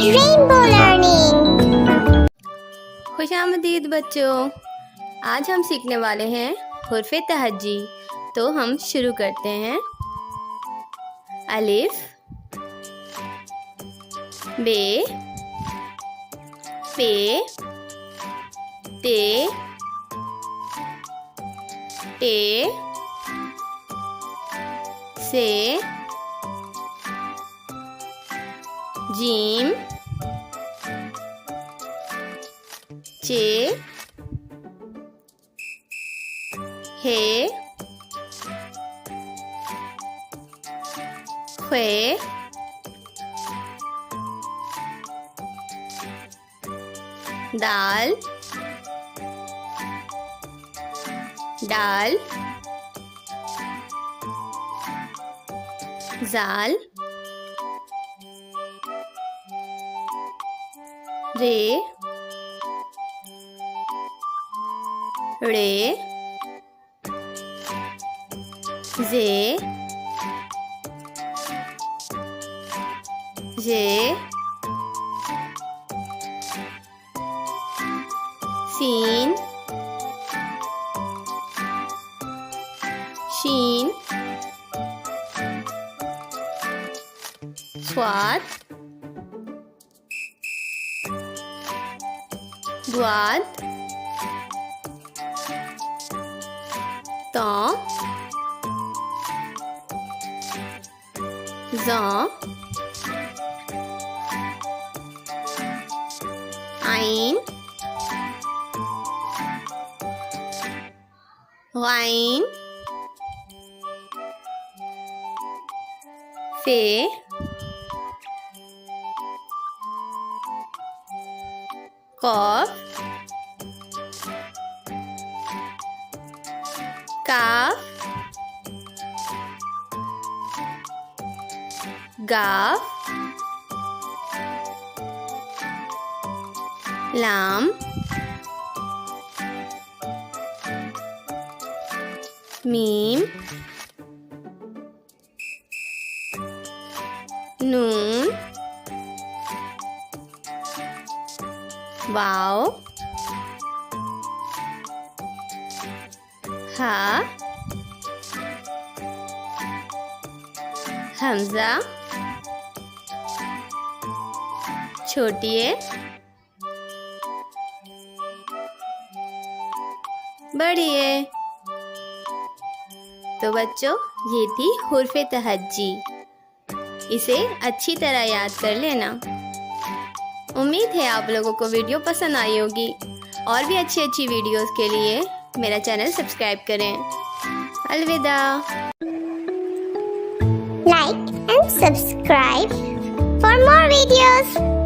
Rainbow learning. खुशामदीद बच्चों, आज हम सीखने वाले हैं हुर्फ़े तहज्जी। तो हम शुरू करते हैं। अलिफ, बे, पे, ते, टे, से, जीम, चे, हे, ख्वे, दाल, डाल, जाल, रे, रे, जे, जे, सीन, शीन, स्वाद, द्वाद, तौ, ज़ौ, आइन, गाइन, फे, कॉफ, काफ, गाफ, लाम, मीम, नून, वाव, हा, हमजा, छोटी ए, बड़ी ए। तो बच्चों, ये थी हुर्फ़े तहज्जी। इसे अच्छी तरह याद कर लेना। उम्मीद है आप लोगों को वीडियो पसंद आई होगी। और भी अच्छी वीडियोस के लिए मेरा चैनल सब्सक्राइब करें। अलविदा। Like and subscribe for more videos.